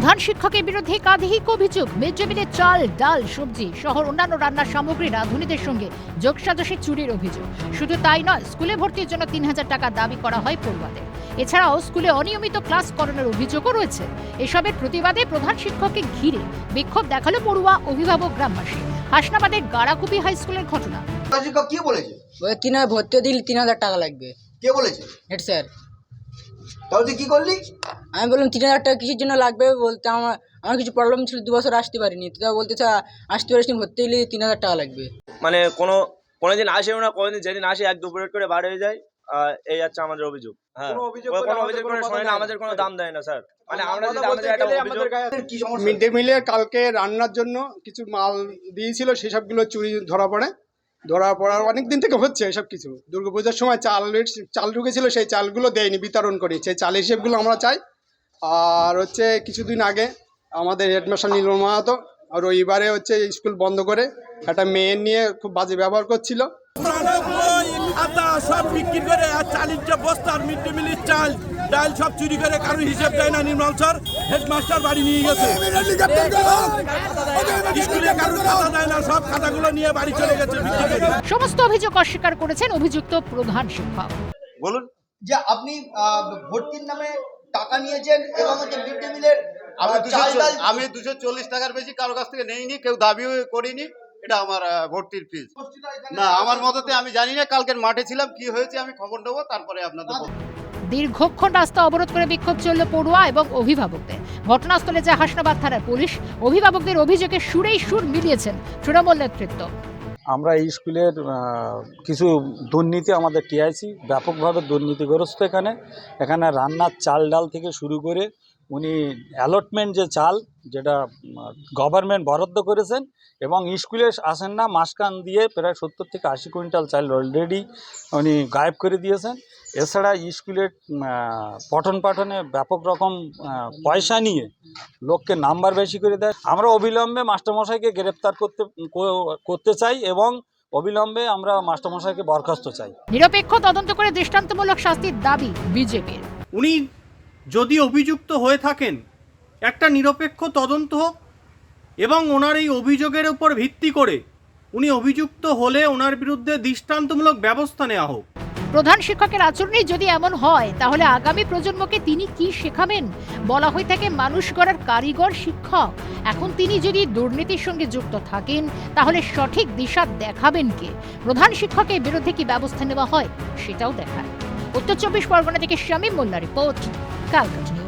প্রধান শিক্ষকের বিরুদ্ধে একাধিক অভিযোগ। মিড ডে মিলের চাল, ডাল, সবজি সহ অন্যান্য রান্নার সামগ্রী রাঁধুনিদের সঙ্গে যোগসাজশে চুরির অভিযোগ। শুধু তাই নয়, স্কুলে ভর্তির জন্য ৩,০০০ টাকা দাবি করা হয় পড়ুয়াদের। এছাড়াও স্কুলে অনিয়মিত ক্লাস করানোর অভিযোগও রয়েছে। এসবের প্রতিবাদে প্রধান শিক্ষককে ঘিরে বিক্ষোভ দেখালো পড়ুয়া, অভিভাবক, গ্রামবাসী। হাসনাবাদের গাড়াকুপি হাই স্কুলের ঘটনা। শিক্ষক কি বলেছে? ভর্তি দিলে ৩,০০০ টাকা লাগবে। কে বলেছে? Head sir. তাহলে তুই কি করলি? আমি বললাম ৩,০০০ টাকা কিসের জন্য লাগবে, বলতে আমার কিছু প্রবলেম ছিল, ২ বছর আসতে পারিনি। তো বলতেছে আসতে পারিস, ভর্তি দিলে ৩,০০০ টাকা লাগবে। মানে কোনোদিন আসেও না, কোনোদিন যেদিন আসে 1-2 পিরিয়ড করে বার হয়ে যায়। এই হচ্ছে আমাদের অভিযোগ। হ্যাঁ, কোনো অভিযোগ করে শোনে না, আমাদের কোনো দাম দেয় না স্যার। মানে আমরা যদি আমাদের একটা অভিযোগ, কি সমস্যা? মিড ডে মিলে কালকে রান্নার জন্য কিছু মাল দিয়েছিল, সেসবগুলো চুরি ধরা পড়ার অনেক দিন থেকে হচ্ছে এসব কিছু। দুর্গাপূজার সময় চাল ঢুকেছিল, সেই চালগুলো দেয়নি, বিতরণ করি। সেই চাল হিসেবগুলো আমরা চাই। আর হচ্ছে কিছুদিন আগে আমাদের হেডমাস্টার নীলম মাহাতো রবিবারে হচ্ছে স্কুল বন্ধ করে একটা মেয়ে নিয়ে খুব বাজে ব্যবহার করছিল। সব বিক্রি করে আর 40টা বস্তার মিড ডে মিলের চাল ডাল সব চুরি করে, কারণ হিসেব দেয় না নির্মল স্যার। হেডমাস্টার বাড়ি নিয়ে গেছে, স্কুলে কারণ খাতা দেয় না, সব খাতাগুলো নিয়ে বাড়ি চলে গেছে। সমস্ত অভিযোগ অস্বীকার করেছেন অভিযুক্ত প্রধান শিক্ষক। বলুন যে আপনি ভর্তির নামে টাকা নিয়েছেন এবং হচ্ছে মিড ডে মিলের আমি 240 টাকার বেশি কারো কাছ থেকে নেইনি, কেউ দাবিও করিনি। এটা আমার ভর্তির ফিস না, আমার মততে আমি জানি না। কালকের মাঠে ছিলাম, কি হয়েছে আমি খবর দেবো, তারপরে আপনাদের। দীর্ঘক্ষণ রাস্তা অবরোধ করে বিক্ষোভ চলল পড়ুয়া এবং অভিভাবকদের। ঘটনাস্থলে যায় হাসনাবাদ থানার পুলিশ। অভিভাবকদের অভিযোগে সুরেই সুর মিলিয়েছেন তৃণমূল নেতৃত্ব। আমরা এই স্কুলের কিছু দুর্নীতি, আমাদের টিআইসি ব্যাপকভাবে দুর্নীতিগ্রস্ত। এখানে রান্নার চাল ডাল থেকে শুরু করে উনি অ্যালটমেন্ট যে চাল, যেটা গভর্নমেন্ট বরাদ্দ করেছেন, এবং স্কুলে আসেন না, মাসকান দিয়ে প্রায় 70 থেকে 80 কুইন্টাল চাল অলরেডি উনি গায়েব করে দিয়েছেন। এছাড়া স্কুলের পঠন পাঠনে ব্যাপক রকম পয়সা নিয়ে লোককে নাম্বার বেশি করে দেয়। আমরা অবিলম্বে মাস্টারমশাইকে গ্রেপ্তার করতে চাই এবং অবিলম্বে আমরা মাস্টারমশাইকে বরখাস্ত চাই। নিরপেক্ষ তদন্ত করে দৃষ্টান্তমূলক শাস্তির দাবি বিজেপির। উনি যদি অভিযুক্ত হয়ে থাকেন, একটা নিরপেক্ষ তদন্ত হোক এবং ওনার এই অভিযোগের উপর ভিত্তি করে উনি অভিযুক্ত হলে ওনার বিরুদ্ধে দৃষ্টান্তমূলক ব্যবস্থা নেওয়া হোক। প্রধান শিক্ষকের আচরণে যদি এমন হয়, তাহলে আগামী প্রজন্মকে তিনি কি শেখাবেন? বলা হয়ে থাকে মানুষ গড়ার কারিগর শিক্ষক। এখন তিনি যদি দুর্নীতির সঙ্গে যুক্ত থাকেন, তাহলে সঠিক দিশা দেখাবেন কে? প্রধান শিক্ষকের বিরুদ্ধে কি ব্যবস্থা নেওয়া হয়, সেটাও দেখায়। উত্তর 24 পরগনা থেকে শামীম মোল্লা রিপোর্ট, কালকাটা।